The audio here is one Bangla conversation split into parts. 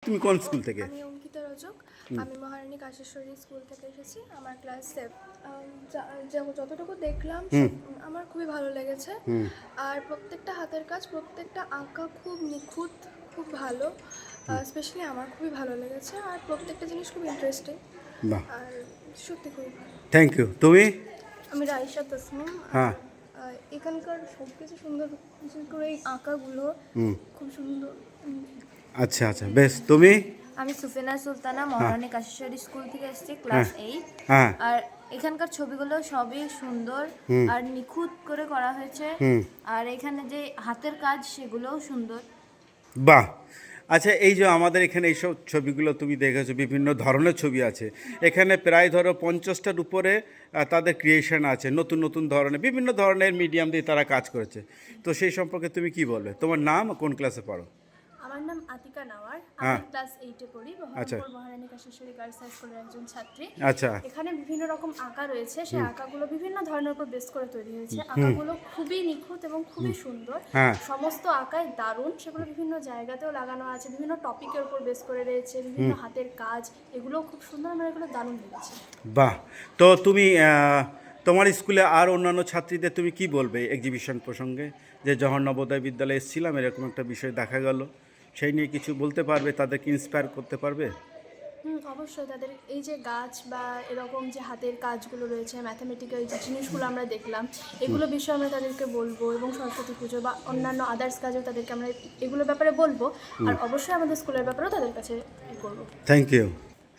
তুমি কোন স্কুল থেকে? আমি অঙ্কিতা রজক, আমি মহারানী কাশেশ্বরী স্কুল থেকে এসেছি। আমার ক্লাস যতটুকু দেখলাম আমার খুবই ভালো লেগেছে। আর প্রত্যেকটা হাতের কাজ, প্রত্যেকটা আঁকা খুব নিখুঁত, খুব ভালো। স্পেশালি আমার খুবই ভালো লেগেছে, আর প্রত্যেকটা জিনিস খুব ইন্টারেস্টিং। বাহ, আর সত্যি খুবই ভালো। Thank you. তুমি? আমি রাইসা তসনিম। হ্যাঁ। এখানকার সব কিছু সুন্দর, বিশেষ করে এই আঁকাগুলো খুব সুন্দর। আচ্ছা আচ্ছা, বেশ। তুমি? আমি সুফিনা সুলতানা, মহারানী কাশেশ্বরী স্কুল থেকে এসেছি, ক্লাস 8। হ্যাঁ। আর এখানকার ছবিগুলো সবই সুন্দর আর নিখুঁত করে করা হয়েছে। আর এখানে যে হাতের কাজ সেগুলোও সুন্দর। বাহ। আচ্ছা, এই যে আমাদের এখানে এইসব ছবিগুলো তুমি দেখেছো, বিভিন্ন ধরনের ছবি আছে এখানে, প্রায় ধরো 50টার উপরে তাদের ক্রিয়েশন আছে, নতুন নতুন ধরনের, বিভিন্ন ধরনের মিডিয়াম দিয়ে তারা কাজ করেছে। তো সেই সম্পর্কে তুমি কি বলবে? তোমার নাম, কোন ক্লাসে পড়ো? আমার নাম আতিকা নাওয়ার, হ্যাঁ। আমি ক্লাস 8-এ পড়ি, বহরমপুর মহারানী কাশেশ্বরী গার্লস হাই স্কুলের একজন ছাত্রী। আচ্ছা। এখানে বিভিন্ন রকম আঁকা রয়েছে, সেই আঁকাগুলো বিভিন্ন ধরনের উপর বেস করে তৈরি হয়েছে। আঁকাগুলো খুবই নিখুঁত এবং খুবই সুন্দর। হ্যাঁ। সমস্ত আঁকাই দারুণ, সেগুলো বিভিন্ন জায়গাতেও লাগানো আছে, বিভিন্ন টপিকের উপর বেস করে রয়েছে, বিভিন্ন হাতের কাজ, এগুলোও খুব সুন্দর। আমার এগুলো দারুণ লেগেছে। বাহ। তো তুমি তোমার স্কুলে আর অন্যান্য ছাত্রীদের তুমি কি বলবে এক্সিবিশন প্রসঙ্গে, যে জওহর নবোদয় বিদ্যালয়ে এসেছিলাম, এরকম একটা বিষয় দেখা গেল, সেই নিয়ে কিছু বলতে পারবে? তাদেরকে ইন্সপায়ার করতে পারবে? অবশ্যই তাদের এই যে গাছ বা এরকম যে হাতের কাজগুলো রয়েছে, ম্যাথামেটিক্যাল যে জিনিসগুলো আমরা দেখলাম, এগুলো বিষয়ে আমরা তাদেরকে বলবো, এবং সরস্বতী পুজো বা অন্যান্য আদার্স কাজেও তাদেরকে আমরা এগুলোর ব্যাপারে বলবো। আর অবশ্যই আমাদের স্কুলের ব্যাপারেও তাদের কাছে করবো। Thank you.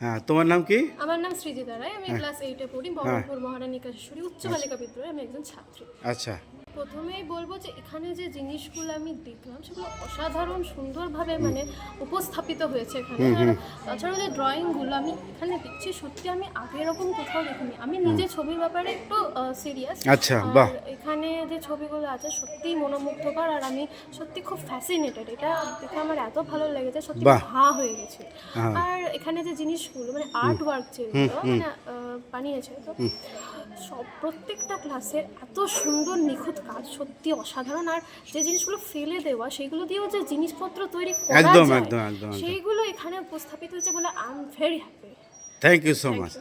হ্যাঁ, তোমার নাম কি? আমার নাম সৃজিতা রায়, আমি ক্লাস 8-এ পড়ি, বহরমপুর মহারানী কাশেশ্বরী উচ্চ বালিকা বিদ্যালয়ে আমি একজন ছাত্রী। আচ্ছা। প্রথমেই বলবো যে এখানে যে জিনিসগুলো আমি দেখলাম সেগুলো অসাধারণ সুন্দরভাবে মানে উপস্থাপিত হয়েছে এখানে। আর তাছাড়াও যে ড্রয়িংগুলো আমি এখানে দেখছি, সত্যি আমি আগে এরকম কোথাও দেখিনি। আমি নিজে ছবির ব্যাপারে একটু সিরিয়াস। আচ্ছা, বাহ। এখানে যে ছবিগুলো আছে সত্যিই মনোমুগ্ধকর, আর আমি সত্যি খুব ফ্যাসিনেটেড। এটা দেখে আমার এত ভালো লেগেছে, সত্যি হাঁ হয়ে গেছে। আর এখানে যে জিনিসগুলো মানে আর্ট ওয়ার্ক যেগুলো মানে বানিয়েছে, তো সব প্রত্যেকটা ক্লাসের এত সুন্দর নিখুঁত কাজ, সত্যি অসাধারণ। আর যে জিনিসগুলো ফেলে দেওয়া, সেগুলো দিয়েও যে জিনিসপত্র তৈরি করা একদম যায়, একদম একদম। সেইগুলো এখানে উপস্থাপিত হয়েছে বলে I am very happy. Thank you so much.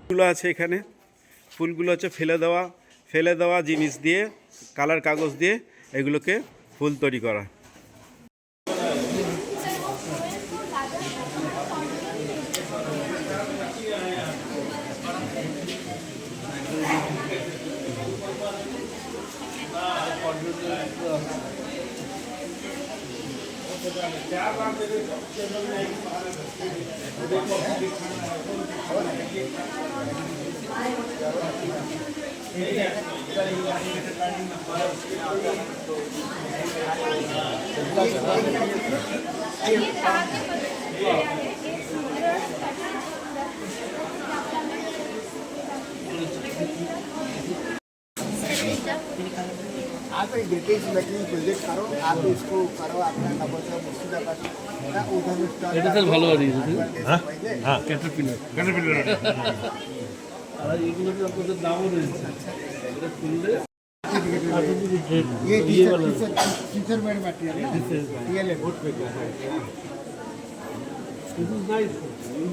ফুলগুলো আছে এখানে, ফুলগুলো হচ্ছে ফেলে দেওয়া জিনিস দিয়ে, কালার কাগজ দিয়ে এগুলোকে ফুল তৈরি করা। आप देते इस मैचिंग प्रोजेक्ट करो, आप इसको करो अपना नवोदय मुर्शिदाबाद उधर এটা স্যার ভালো আর हाँ হ্যাঁ ক্যাটারপিলার আর এইগুলো তো আপনাদের দামও রয়েছে এটা খুললে ये टीचर मेड मटेरियल है, ये ले बहुत पे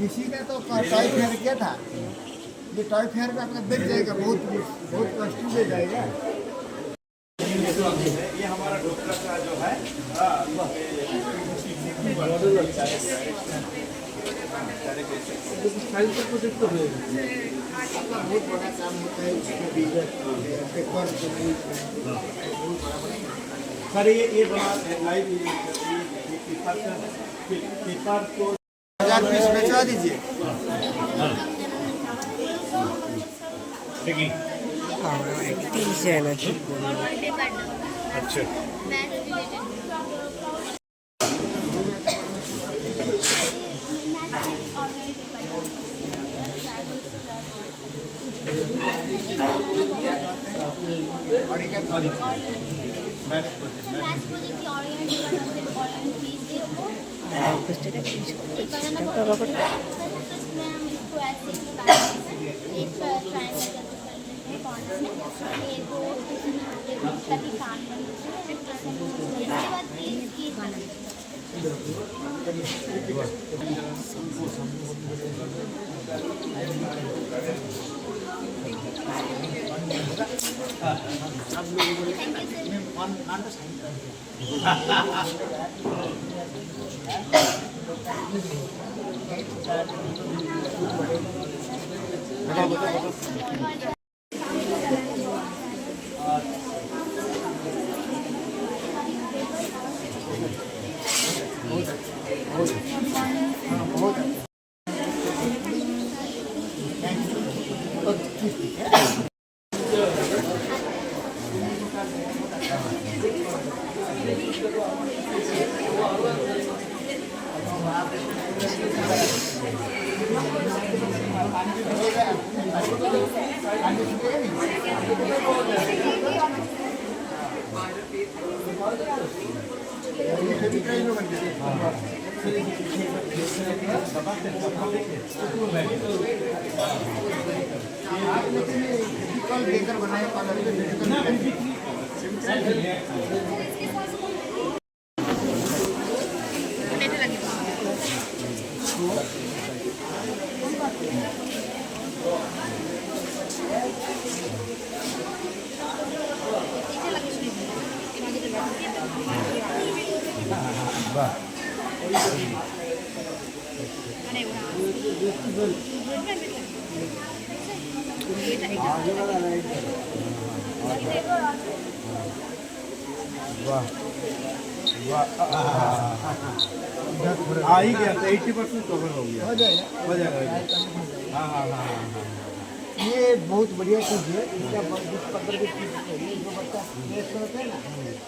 इसी का तो टॉय फेयर किया था, ये टॉय फेयर में आपका बिक जाएगा, बहुत बहुत कॉस्टली ले जाएगा। ये हमारा ढोकला का जो है সাইন্স প্রজেক্ট তো হয়ে গেছে आपका बहुत बड़ा काम होता है, उसको भी पेपर सर ये बड़ा लाइव पेपर को 1000 पीस बेचवा दीजिए। আচ্ছা कल बेकर बनाए आ ही गया था 80% कवर हो गया हो जाएगा। हो जाएगा हाँ हाँ हाँ हाँ हाँ ये बहुत बढ़िया चीज़ है, इसका जिस पत्थर की चीज़ चाहिए जो बच्चा टेस्ट होता है ना,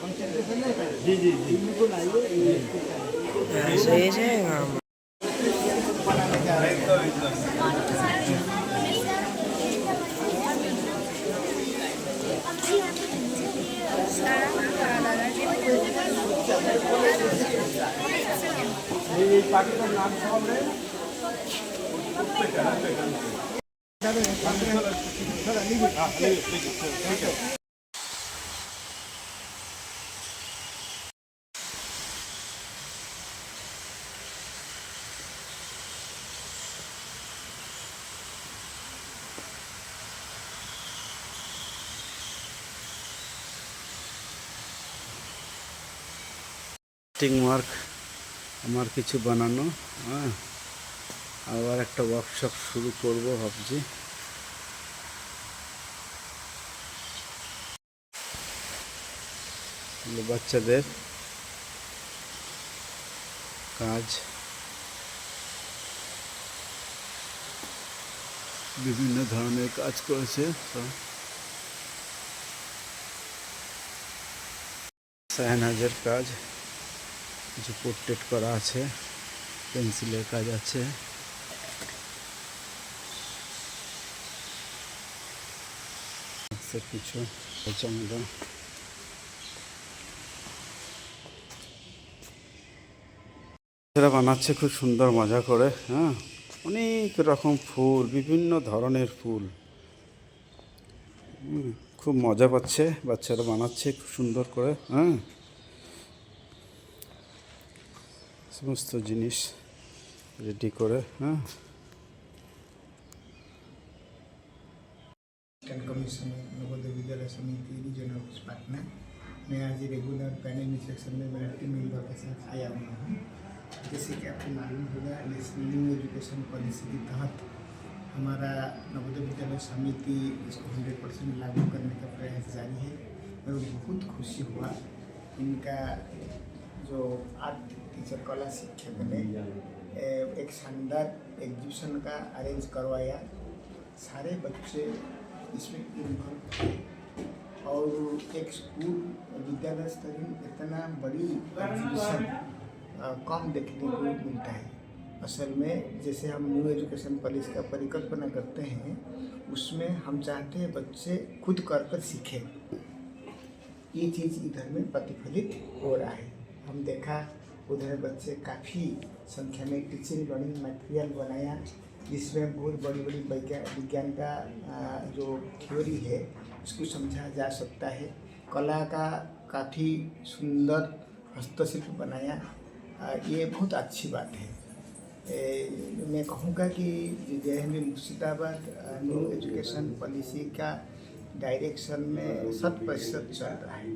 कंसंट्रेशन नहीं करता, जी जी जी इनको लाइए ये इसको चाहिए। सही जाएगा बनाने जा रहे हैं। ये पार्टी का नाम सब है টিমওয়ার্ক আমার কিছু বানানো হ্যাঁ আবার একটা ওয়ার্কশপ শুরু করব ভাবছি বাচ্চাদের কাজ বিভিন্ন ধরনের কাজ করেছে সব সায়ানাজের কাজ কিছু পোর্ট্রেট করা আছে পেন্সিলের কাজ আছে কিছু চন্দ্র এরা বানাচ্ছে খুব সুন্দর মজা করে, হ্যাঁ, অনেক রকম ফুল, বিভিন্ন ধরনের ফুল। খুব মজা পাচ্ছে, বাচ্চারা বানাচ্ছে খুব সুন্দর করে, হ্যাঁ, সমস্ত জিনিস রেডি করে, হ্যাঁ। कमीशन नवोदय विद्यालय समिति रीजनल पाटना। मैं आज रेगुलर पैनल सेक्शन में मेरा टीम मेंबर के साथ आया हुआ हूँ। जैसे कि आपको मालूम होगा, नेशनल न्यू एजुकेशन पॉलिसी के तहत हमारा नवोदय विद्यालय समिति इसको 100% लागू करने का प्रयास जारी है। और बहुत खुशी हुआ इनका जो आर्ट टीचर कला शिक्षक ने एक शानदार एग्जीबिशन का अरेंज करवाया। सारे बच्चे इसमें इन्वॉल्व थे और एक स्कूल विद्यालय स्तर में इतना बड़ी एग्जीबिशन कम देखने को मिलता है। असल में जैसे हम न्यू एजुकेशन पॉलिसी का परिकल्पना करते हैं, उसमें हम चाहते हैं बच्चे खुद कर सीखें। ये चीज़ इधर में प्रतिफलित हो रहा है। हम देखा उधर बच्चे काफ़ी संख्या में टीचिंग लर्निंग मटेरियल बनाया, जिसमें बहुत बड़ी बड़ी विज्ञान का जो थ्योरी है उसको समझा जा सकता है। कला का काफ़ी सुंदर हस्तशिल्प बनाया, ये बहुत अच्छी बात है। मैं कहूँगा कि JNV Murshidabad new education policy का डायरेक्शन में 100% चल रहा है।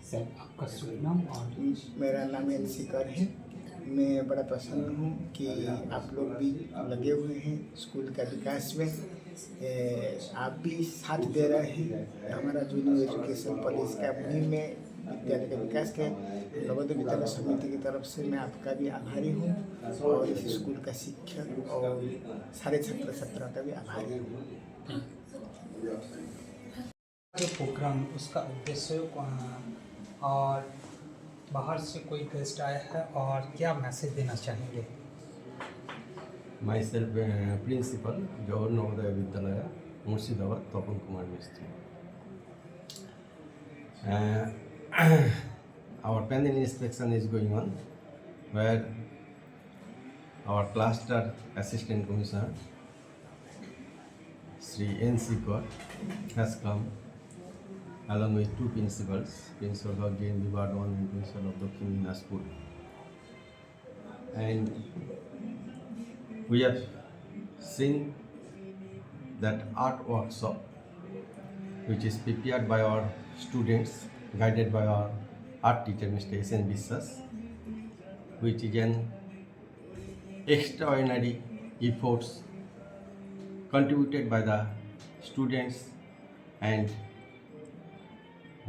सर, आपका शुभ नाम और मेरा नाम NC कर है। मैं बड़ा प्रसन्न हूँ कि आप लोग भी लगे हुए हैं स्कूल का विकास में। आप भी साथ दे रहे हैं हमारा जो न्यू एजुकेशन पॉलिसी का मुहिम में विद्यालय के विकास के नवोदय विद्यालय समिति की तरफ से मैं आपका भी आभारी हूँ और इस स्कूल का शिक्षक और सारे छात्र छात्राओं का भी आभारी हूँ। जो प्रोग्राम उसका उद्देश्य और बाहर से कोई गेस्ट आया है और क्या मैसेज देना चाहेंगे? Myself, Principal, Jawahar Navodaya Vidyalaya, Murshidabad, Tapan Kumar Mistry. Our panel inspection is going on, where our cluster assistant commissioner, Sri NC Kar, has come along with two principals, principal of JNV Ward 1 and principal of Dakshin School. And we have seen that art workshop which is prepared by our students, guided by our art teacher Mr. S.N. Biswas, which is an extraordinary efforts contributed by the students and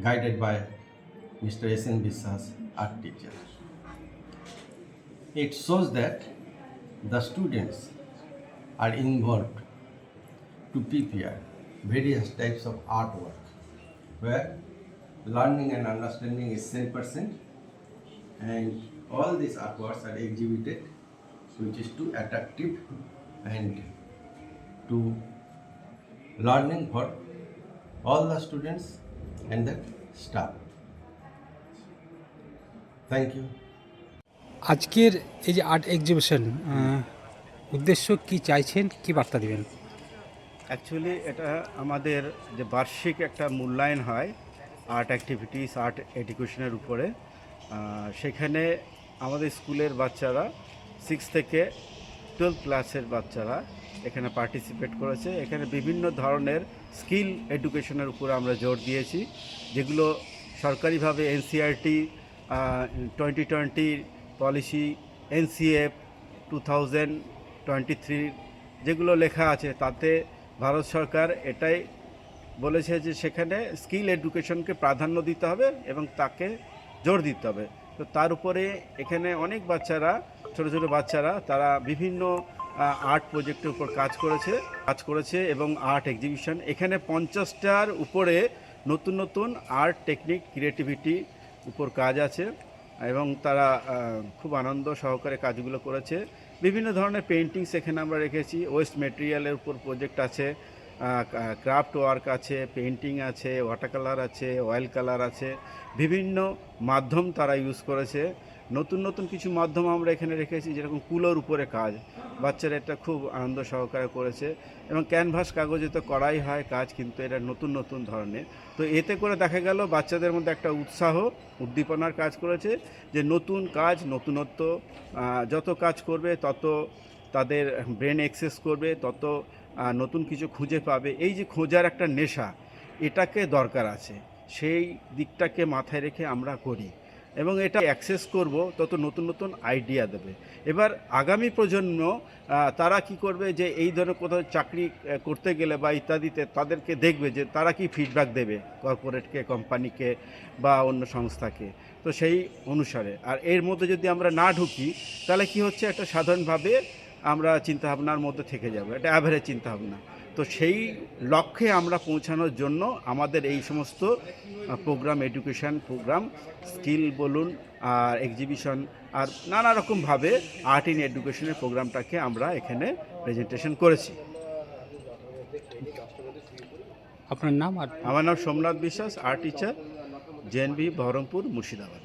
guided by Mr. S.N. Biswas, art teacher. It shows that the students are involved to prepare various types of artwork, where learning and understanding is 10%, and all these artworks are exhibited, which is too attractive and to learning for all the students and the staff. Thank you. আজকের এই যে আর্ট এক্সিবিশন উদ্দেশ্য কি চাইছেন, কি বার্তা দিবেন? অ্যাকচুয়ালি এটা আমাদের যে বার্ষিক একটা মূল্যায়ন হয় আর্ট অ্যাক্টিভিটিস, আর্ট এডুকেশনের উপরে, সেখানে আমাদের স্কুলের বাচ্চারা 6 থেকে 12 ক্লাসের বাচ্চারা এখানে পার্টিসিপেট করেছে। এখানে বিভিন্ন ধরনের স্কিল এডুকেশনের উপরে আমরা জোর দিয়েছি, যেগুলো সরকারিভাবে NCERT 2020 পলিসি, NCF 2023 যেগুলো লেখা আছে, তাতে ভারত সরকার এটাই বলেছে যে সেখানে স্কিল এডুকেশনকে প্রাধান্য দিতে হবে এবং তাকে জোর দিতে হবে। তো তার উপরে এখানে অনেক বাচ্চারা, ছোটো ছোটো বাচ্চারা, তারা বিভিন্ন আর্ট প্রজেক্টের উপর কাজ করেছে এবং আর্ট এক্সিবিশন এখানে 50টার উপরে নতুন নতুন আর্ট টেকনিক ক্রিয়েটিভিটি উপর কাজ আছে এবং তারা খুব আনন্দ সহকারে কাজগুলো করেছে। বিভিন্ন ধরনের পেন্টিংস এখানে আমরা রেখেছি, ওয়েস্ট মেটেরিয়ালের উপর প্রজেক্ট আছে, ক্রাফট ওয়ার্ক আছে, পেন্টিং আছে, ওয়াটার কালার আছে, অয়েল কালার আছে, বিভিন্ন মাধ্যম তারা ইউজ করেছে। নতুন নতুন কিছু মাধ্যম আমরা এখানে রেখেছি, যেরকম কুলোর উপরে কাজ, বাচ্চারা এটা খুব আনন্দ সহকারে করেছে। এবং ক্যানভাস কাগজে তো করাই হয় কাজ, কিন্তু এটা নতুন নতুন ধরনের। তো এতে করে দেখা গেল বাচ্চাদের মধ্যে একটা উৎসাহ, উদ্দীপনার কাজ করেছে, যে নতুন কাজ, নতুনত্ব, যত কাজ করবে তত তাদের ব্রেন এক্সেস করবে, তত নতুন কিছু খুঁজে পাবে। এই যে খোঁজার একটা নেশা, এটাকে দরকার আছে, সেই দিকটাকে মাথায় রেখে আমরা করি। এবং এটা অ্যাক্সেস করব, তত নতুন নতুন আইডিয়া দেবে। এবার আগামী প্রজন্ম তারা কি করবে, যে এই ধরনের কোথাও চাকরি করতে গেলে বা ইত্যাদিতে তাদেরকে দেখবে যে তারা কি ফিডব্যাক দেবে কর্পোরেটকে, কোম্পানিকে বা অন্য সংস্থাকে। তো সেই অনুসারে, আর এর মধ্যে যদি আমরা না ঢুকি, তাহলে কি হচ্ছে, একটা সাধারণভাবে আমরা চিন্তাভাবনার মধ্যে থেকে যাব, এটা অ্যাভারেজ চিন্তাভাবনা। তো সেই লক্ষ্যে আমরা পৌঁছানোর জন্য আমাদের এই সমস্ত প্রোগ্রাম, এডুকেশন প্রোগ্রাম, স্কিল বলুন আর এক্সিবিশন আর নানা রকমভাবে আর্ট ইন এডুকেশনের প্রোগ্রামটাকে আমরা এখানে প্রেজেন্টেশন করেছি। আপনার নাম আর আমার নাম সোমনাথ বিশ্বাস, art teacher, JNV Baharampur, Murshidabad.